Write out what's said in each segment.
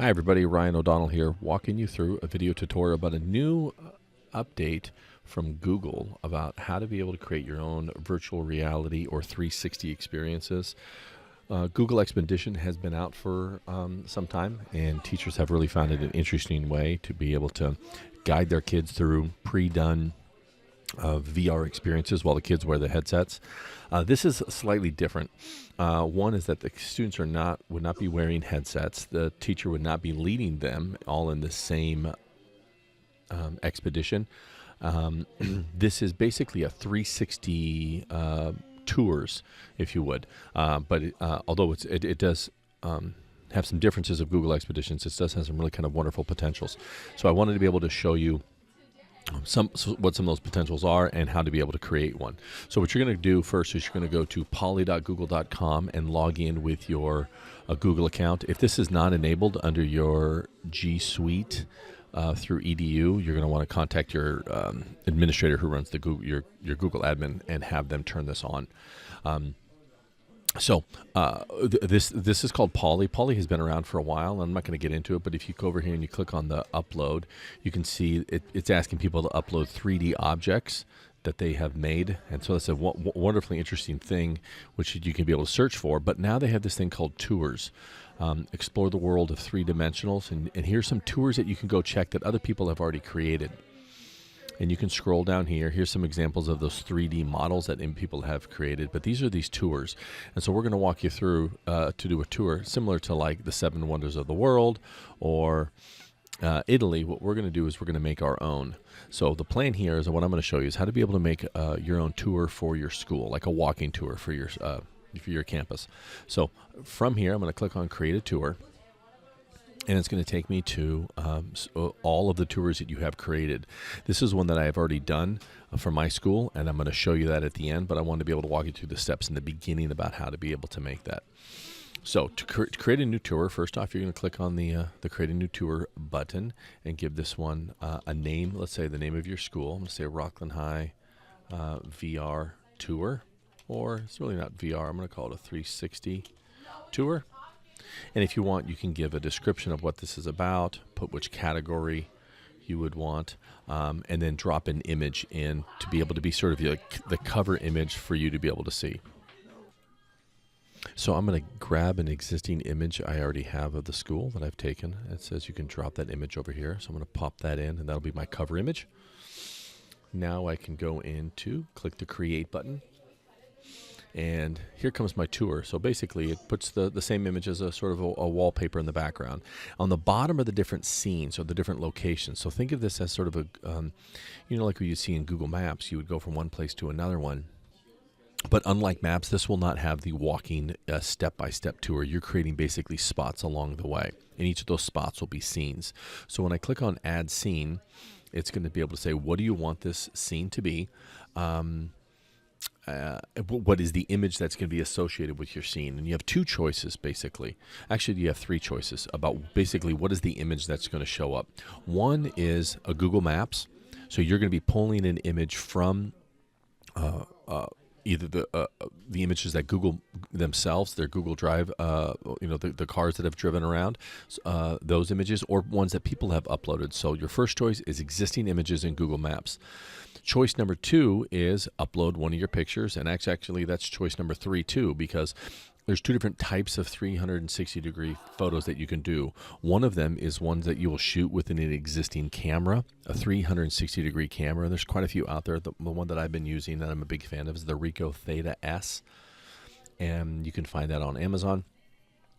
Hi everybody, Ryan O'Donnell here, walking you through a video tutorial about a new update from Google about how to be able to create your own virtual reality or 360 experiences. Google Expedition has been out for some time, and teachers have really found it an interesting way to be able to guide their kids through pre-done VR experiences while the kids wear the headsets. This is slightly different. One is that the students would not be wearing headsets. The teacher would not be leading them all in the same expedition. This is basically a 360 tours, if you would. But although it does have some differences of Google Expeditions, it does have some really kind of wonderful potentials. So I wanted to be able to show you what some of those potentials are and how to be able to create one. So what you're going to do first is you're going to go to poly.google.com and log in with your Google account. If this is not enabled under your G Suite through EDU, you're going to want to contact your administrator who runs the Google, your Google admin, and have them turn this on. This is called Poly. Poly has been around for a while, and I'm not going to get into it, but if you go over here and you click on the upload, you can see it's asking people to upload 3D objects that they have made. And so that's a wonderfully interesting thing, which you can be able to search for. But now they have this thing called tours. Explore the world of three dimensionals. And here's some tours that you can go check that other people have already created. And you can scroll down here. Here's some examples of those 3D models that people have created. But these are these tours. And so we're going to walk you through to do a tour similar to like the Seven Wonders of the World or Italy. What we're going to do is we're going to make our own. So the plan here is what I'm going to show you is how to be able to make your own tour for your school, like a walking tour for your campus. So from here, I'm going to click on Create a Tour. And it's going to take me to all of the tours that you have created. This is one that I have already done for my school, and I'm going to show you that at the end, but I wanted to be able to walk you through the steps in the beginning about how to be able to make that. So to create a new tour, first off, you're going to click on the Create a New Tour button and give this one a name. Let's say the name of your school. I'm going to say Rockland High VR Tour, or it's really not VR. I'm going to call it a 360 tour. And if you want, you can give a description of what this is about, put which category you would want, and then drop an image in to be able to be sort of the cover image for you to be able to see. So I'm going to grab an existing image I already have of the school that I've taken. It says you can drop that image over here. So I'm going to pop that in, and that'll be my cover image. Now I can go into, click the Create button. And here comes my tour. So basically, it puts the same image as a sort of a wallpaper in the background. On the bottom are the different scenes or the different locations. So think of this as sort of a, like what you see in Google Maps, you would go from one place to another one. But unlike Maps, this will not have the walking step-by-step tour. You're creating basically spots along the way. And each of those spots will be scenes. So when I click on Add Scene, it's going to be able to say, what do you want this scene to be? What is the image that's going to be associated with your scene? And you have two choices, basically. Actually, you have three choices about basically what is the image that's going to show up. One is a Google Maps. So you're going to be pulling an image from either the images that Google themselves, their Google Drive, the cars that have driven around, those images, or ones that people have uploaded. So your first choice is existing images in Google Maps. Choice number two is upload one of your pictures, and actually that's choice number three too, because there's two different types of 360-degree photos that you can do. One of them is ones that you will shoot with an existing camera, a 360-degree camera. There's quite a few out there. The one that I've been using that I'm a big fan of is the Ricoh Theta S, and you can find that on Amazon.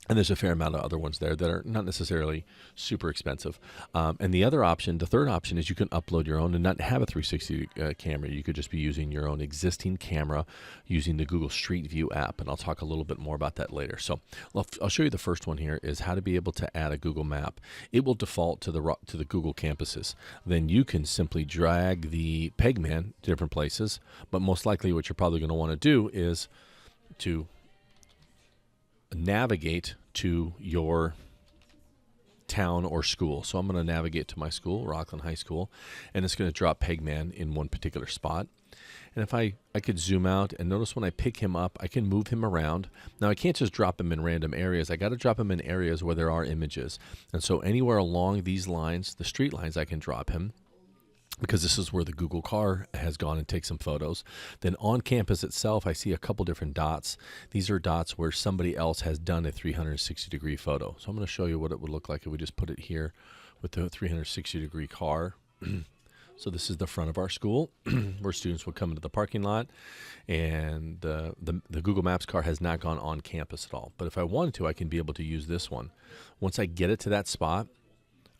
And there's a fair amount of other ones there that are not necessarily super expensive. And the other option, the third option, is you can upload your own and not have a 360 camera. You could just be using your own existing camera using the Google Street View app. And I'll talk a little bit more about that later. So I'll show you the first one here is how to be able to add a Google map. It will default to the Google campuses. Then you can simply drag the Pegman to different places. But most likely what you're probably going to want to do is to navigate to your town or school. So I'm going to navigate to my school, Rockland High School, and it's going to drop Pegman in one particular spot. And if I could zoom out and notice when I pick him up, I can move him around. Now, I can't just drop him in random areas. I got to drop him in areas where there are images. And so anywhere along these lines, the street lines, I can drop him, because this is where the Google car has gone and take some photos. Then on campus itself, I see a couple different dots. These are dots where somebody else has done a 360-degree photo. So I'm going to show you what it would look like if we just put it here with the 360-degree car. So this is the front of our school where students would come into the parking lot, and the Google Maps car has not gone on campus at all. But if I wanted to, I can be able to use this one. Once I get it to that spot,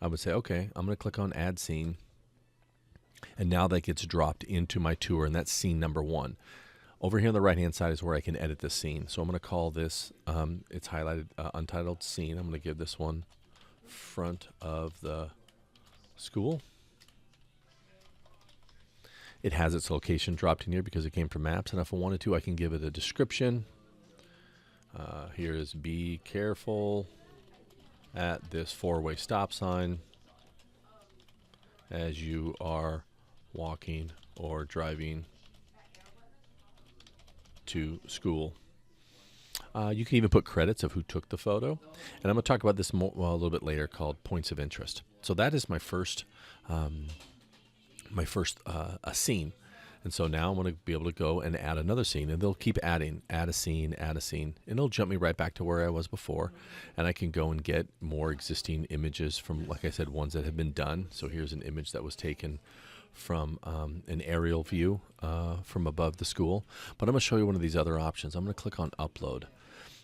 I would say, okay, I'm going to click on Add Scene. And now that gets dropped into my tour, and that's scene number 1. Over here on the right-hand side is where I can edit the scene. So I'm going to call this, it's highlighted, Untitled Scene. I'm going to give this one front of the school. It has its location dropped in here because it came from Maps, and if I wanted to, I can give it a description. Here is be careful at this 4-way stop sign as you are walking or driving to school. You can even put credits of who took the photo. And I'm going to talk about this more, a little bit later, called points of interest. So that is my first a scene. And so now I'm going to be able to go and add another scene, and they'll keep adding, add a scene, and it'll jump me right back to where I was before. And I can go and get more existing images from, like I said, ones that have been done. So here's an image that was taken from an aerial view from above the school. But I'm going to show you one of these other options. I'm going to click on Upload.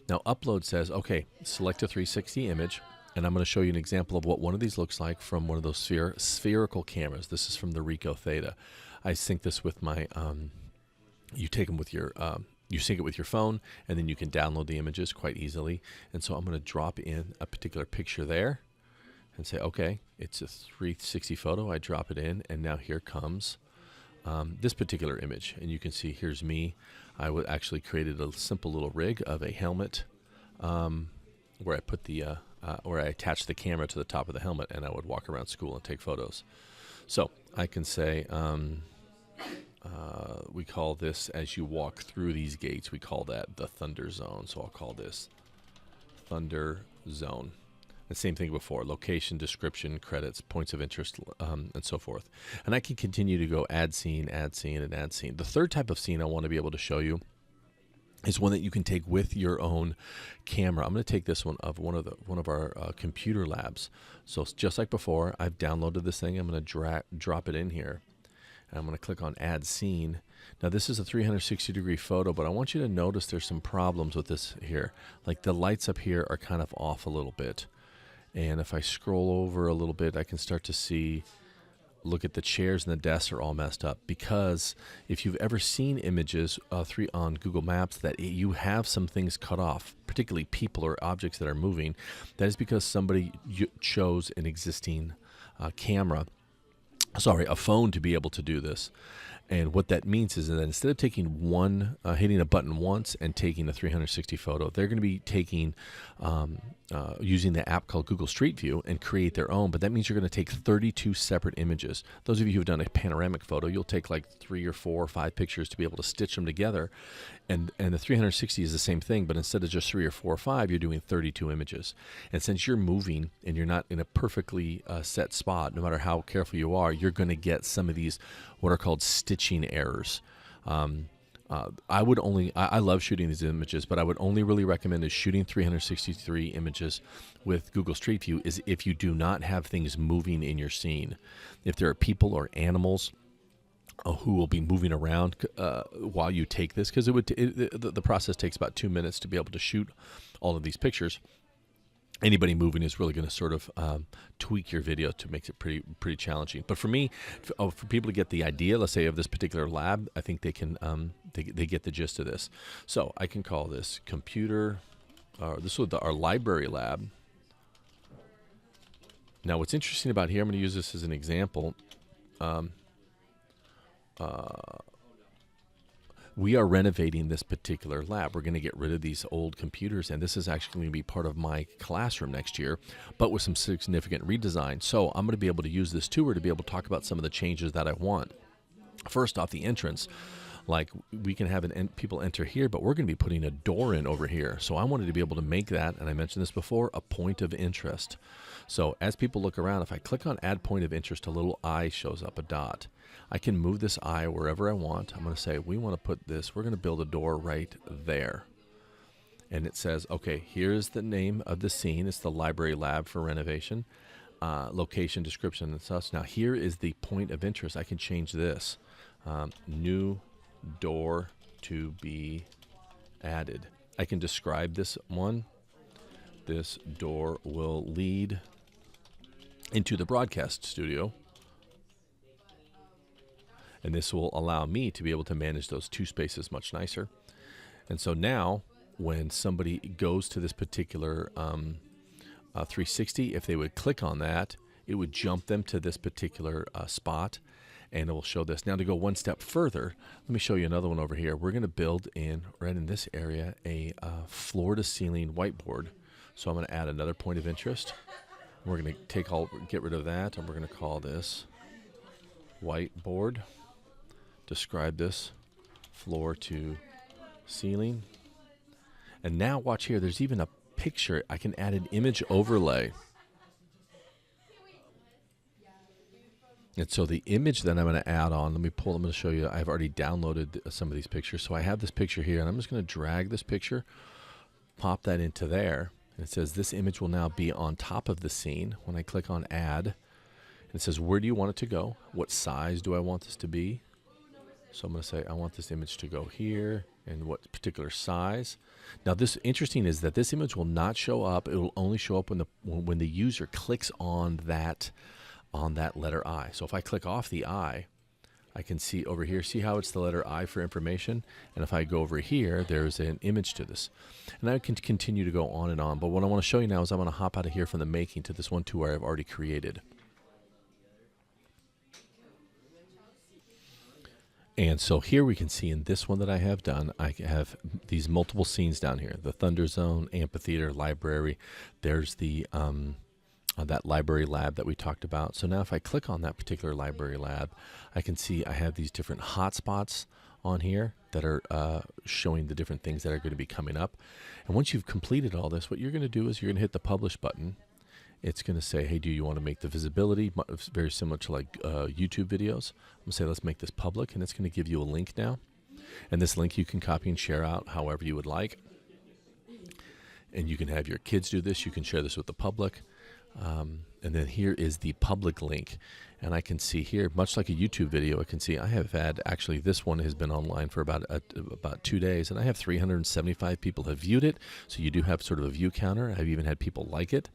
Now, Upload says, okay, select a 360 image. And I'm going to show you an example of what one of these looks like from one of those spherical cameras. This is from the Ricoh Theta. I sync this with my, you take them with your, you sync it with your phone, and then you can download the images quite easily. And so I'm going to drop in a particular picture there and say, okay, it's a 360 photo. I drop it in, and now here comes this particular image. And you can see here's me. I would actually created a simple little rig of a helmet where I put the, where I attached the camera to the top of the helmet, and I would walk around school and take photos. So I can say, we call this, as you walk through these gates, we call that the Thunder Zone. So I'll call this Thunder Zone. The same thing before, location, description, credits, points of interest, and so forth. And I can continue to go add scene, and add scene. The third type of scene I want to be able to show you is one that you can take with your own camera. I'm going to take this one of one of our computer labs. So just like before, I've downloaded this thing. I'm going to drop it in here. And I'm going to click on Add Scene. Now this is a 360-degree photo, but I want you to notice there's some problems with this here. Like the lights up here are kind of off a little bit. And if I scroll over a little bit, I can start to see, look at the chairs and the desks are all messed up, because if you've ever seen images on Google Maps that you have some things cut off, particularly people or objects that are moving, that is because somebody chose an existing a phone to be able to do this. And what that means is that instead of taking hitting a button once and taking a 360 photo, they're going to be taking, using the app called Google Street View and create their own. But that means you're going to take 32 separate images. Those of you who've done a panoramic photo, you'll take like 3 or 4 or 5 pictures to be able to stitch them together. And the 360 is the same thing, but instead of just 3 or 4 or 5, you're doing 32 images. And since you're moving and you're not in a perfectly set spot, no matter how careful you are, you're going to get some of these what are called stitching errors. I love shooting these images, but I would only really recommend is shooting 363 images with Google Street View is if you do not have things moving in your scene. If there are people or animals who will be moving around while you take this, because the process takes about 2 minutes to be able to shoot all of these pictures. Anybody moving is really going to sort of tweak your video to make it pretty challenging. But for me, for people to get the idea, let's say of this particular lab, I think they can they get the gist of this. So I can call this computer. This was our library lab. Now, what's interesting about here, I'm going to use this as an example. We are renovating this particular lab. We're going to get rid of these old computers, and this is actually going to be part of my classroom next year, but with some significant redesign. So I'm going to be able to use this tour to be able to talk about some of the changes that I want. First off, the entrance, like we can have people enter here, but we're going to be putting a door in over here. So I wanted to be able to make that, and I mentioned this before, a point of interest. So as people look around, if I click on add point of interest, a little eye shows up, a dot. I can move this eye wherever I want. I'm going to say, we want to put this, we're going to build a door right there. And it says, okay, here's the name of the scene. It's the library lab for renovation, location, description, and such. Now here is the point of interest. I can change this. New door to be added. I can describe this one. This door will lead into the broadcast studio. And this will allow me to be able to manage those 2 spaces much nicer. And so now when somebody goes to this particular 360, if they would click on that, it would jump them to this particular spot, and it will show this. Now to go one step further, let me show you another one over here. We're going to build in, right in this area, a floor-to-ceiling whiteboard. So I'm going to add another point of interest. We're going to get rid of that, and we're going to call this whiteboard. Describe this floor-to-ceiling. And now watch here, there's even a picture. I can add an image overlay. And so the image that I'm going to add on, I'm going to show you, I've already downloaded some of these pictures. So I have this picture here, and I'm just going to drag this picture, pop that into there. And it says this image will now be on top of the scene. When I click on add, it says, where do you want it to go? What size do I want this to be? So I'm going to say, I want this image to go here, and what particular size. Now this interesting is that this image will not show up. It will only show up when the user clicks on that letter I. So if I click off the I, I can see over here, see how it's the letter I for information? And if I go over here, there's an image to this. And I can continue to go on and on. But what I want to show you now is I'm going to hop out of here from the making to this one tour I've already created. And so here we can see in this one that I have done, I have these multiple scenes down here. The Thunder Zone, amphitheater, library. There's the that library lab that we talked about. So now if I click on that particular library lab, I can see I have these different hotspots on here that are showing the different things that are going to be coming up. And once you've completed all this, what you're going to do is you're going to hit the publish button. It's going to say, hey, do you want to make the visibility very similar to like YouTube videos? I'm going to say, let's make this public, and it's going to give you a link now. And this link you can copy and share out however you would like. And you can have your kids do this. You can share this with the public. And then here is the public link. And I can see here, much like a YouTube video, I can see I have had, actually this one has been online for about 2 days, and I have 375 people have viewed it. So you do have sort of a view counter. I've even had people like it.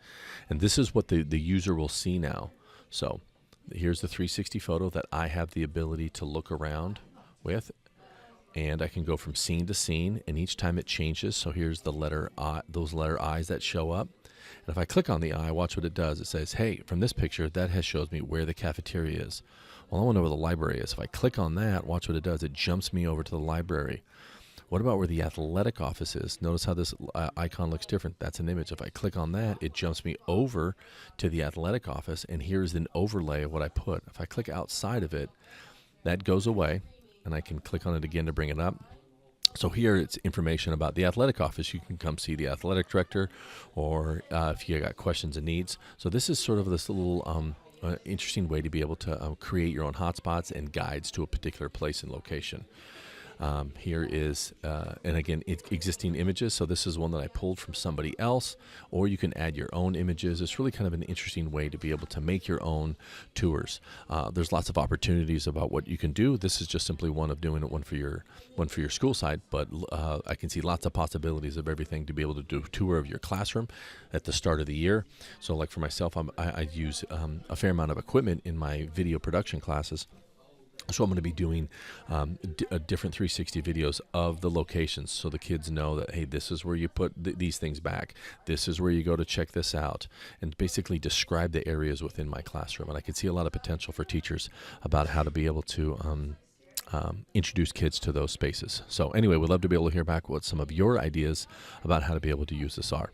And this is what the user will see now. So here's the 360 photo that I have the ability to look around with. And I can go from scene to scene, and each time it changes. So here's the letter I, those letter I's that show up. And if I click on the eye, watch what it does. It says, hey, from this picture, that shows me where the cafeteria is. Well, I want to know where the library is. If I click on that, watch what it does. It jumps me over to the library. What about where the athletic office is? Notice how this icon looks different. That's an image. If I click on that, it jumps me over to the athletic office, and here's an overlay of what I put. If I click outside of it, that goes away, and I can click on it again to bring it up. So here it's information about the athletic office. You can come see the athletic director, or if you got questions and needs. So this is sort of this little interesting way to be able to create your own hotspots and guides to a particular place and location. Here is, and again, existing images. So this is one that I pulled from somebody else, or you can add your own images. It's really kind of an interesting way to be able to make your own tours. There's lots of opportunities about what you can do. This is just simply one of doing it, one for your school side, but I can see lots of possibilities of everything to be able to do a tour of your classroom at the start of the year. So like for myself, I use a fair amount of equipment in my video production classes. So I'm going to be doing different 360 videos of the locations, so the kids know that, hey, this is where you put these things back. This is where you go to check this out, and basically describe the areas within my classroom. And I can see a lot of potential for teachers about how to be able to introduce kids to those spaces. So anyway, we'd love to be able to hear back what some of your ideas about how to be able to use this are.